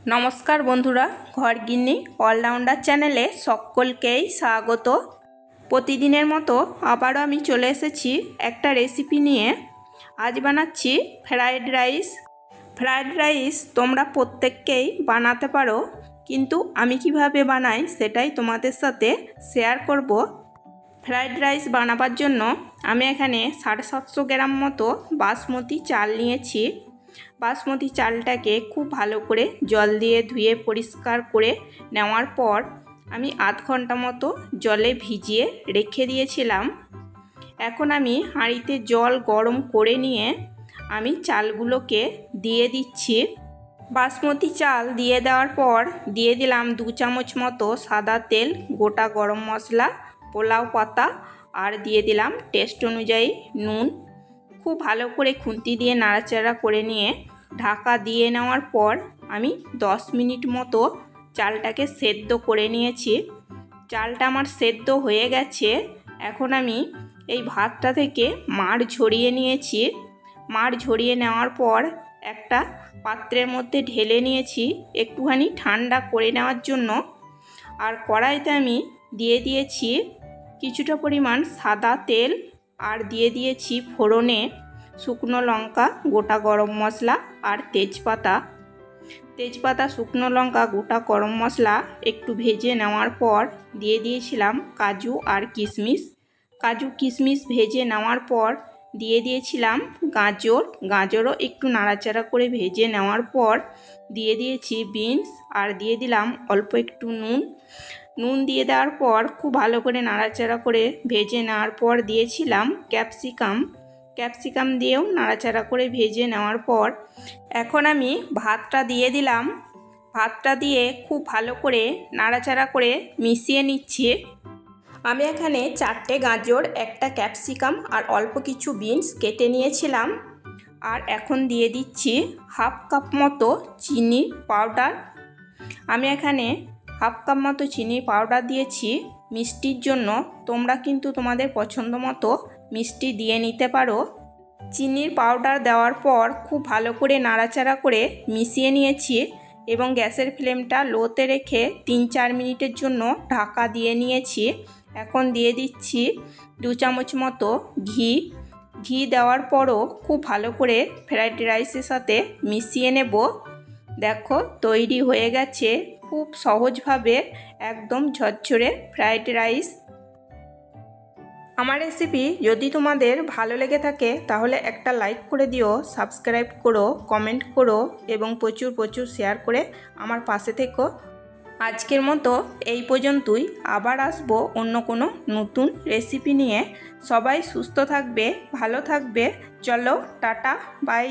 নমস্কার বন্ধুরা, ঘরগিন্নি অলরাউন্ডার চ্যানেলে সকলকেই স্বাগত। প্রতিদিনের মতো আবারও আমি চলে এসেছি একটা রেসিপি নিয়ে। আজ বানাচ্ছি ফ্রায়েড রাইস। ফ্রায়েড রাইস তোমরা প্রত্যেককেই বানাতে পারো, কিন্তু আমি কিভাবে বানাই সেটাই তোমাদের সাথে শেয়ার করব। ফ্রায়েড রাইস বানাবার জন্য আমি এখানে 750 গ্রাম মতো বাসমতি চাল নিয়েছি। বাসমতি চালটাকে খুব ভালো করে জল দিয়ে ধুয়ে পরিষ্কার করে নেওয়ার পর আমি আধ ঘন্টা মতো জলে ভিজিয়ে রেখে দিয়েছিলাম। এখন আমি হাঁড়িতে জল গরম করে নিয়ে আমি চালগুলোকে দিয়ে দিচ্ছি। বাসমতি চাল দিয়ে দেওয়ার পর দিয়ে দিলাম 2 চামচ মতো সাদা তেল, গোটা গরম মশলা, পোলাও পাতা আর দিয়ে দিলাম টেস্ট অনুযায়ী নুন। খুব ভালো করে খুন্তি দিয়ে নাড়াচাড়া করে নিয়ে ঢাকা দিয়ে নেওয়ার পর আমি 10 মিনিট মতো চালটাকে সেদ্ধ করে নিয়েছি। চালটা আমার সেদ্ধ হয়ে গেছে। এখন আমি এই ভাতটা থেকে মাড় ঝরিয়ে নিয়েছি। মাড় ঝরিয়ে নেওয়ার পর একটা পাত্রের মধ্যে ঢেলে নিয়েছি একটুখানি ঠান্ডা করে নেওয়ার জন্য। আর কড়াইতে আমি দিয়ে দিয়েছি কিছুটা পরিমাণ সাদা তেল আর দিয়ে দিয়েছি ফোড়নে শুকনো লঙ্কা, গোটা গরম মশলা আর তেজপাতা, শুকনো লঙ্কা, গোটা গরম মশলা একটু ভেজে নেওয়ার পর দিয়ে দিয়েছিলাম কাজু আর কিশমিশ ভেজে নেওয়ার পর দিয়ে দিয়েছিলাম গাজরও একটু নাড়াচাড়া করে ভেজে নেওয়ার পর দিয়ে দিয়েছি বিনস আর দিয়ে দিলাম অল্প একটু নুন দিয়ে দেওয়ার পর খুব ভালো করে নাড়াচাড়া করে ভেজে নেওয়ার পর দিয়েছিলাম ক্যাপসিকাম দিয়েও নাড়াচাড়া করে ভেজে নেওয়ার পর এখন আমি ভাতটা দিয়ে দিলাম। ভাতটা দিয়ে খুব ভালো করে নাড়াচাড়া করে মিশিয়ে নিচ্ছি। আমি এখানে 4টে গাজর, একটা ক্যাপসিকাম আর অল্প কিছু বিনস কেটে নিয়েছিলাম। আর এখন দিয়ে দিচ্ছি হাফ কাপ মতো চিনি পাউডার। আমি এখানে হাফ কাপ মতো চিনি পাউডার দিয়েছি মিষ্টির জন্য। তোমরা কিন্তু তোমাদের পছন্দ মতো মিষ্টি দিয়ে নিতে পারো। চিনির পাউডার দেওয়ার পর খুব ভালো করে নাড়াচাড়া করে মিশিয়ে নিয়েছি এবং গ্যাসের ফ্লেমটা লোতে রেখে 3-4 মিনিটের জন্য ঢাকা দিয়ে নিয়েছি। এখন দিয়ে দিচ্ছি 2 চামচ মতো ঘি দেওয়ার পরও খুব ভালো করে ফ্রাইড রাইসের সাথে মিশিয়ে নেব। দেখো তৈরি হয়ে গেছে খুব সহজভাবে একদম ঝরঝরে ফ্রাইড রাইস। আমার রেসিপি যদি তোমাদের ভালো লেগে থাকে তাহলে একটা লাইক করে দিও, সাবস্ক্রাইব করো, কমেন্ট করো এবং প্রচুর শেয়ার করে আমার পাশে থেকো। আজকের মতো এই পর্যন্তই। আবার আসবো অন্য কোনো নতুন রেসিপি নিয়ে। সবাই সুস্থ থাকবে, ভালো থাকবে। চলো টাটা, বাই।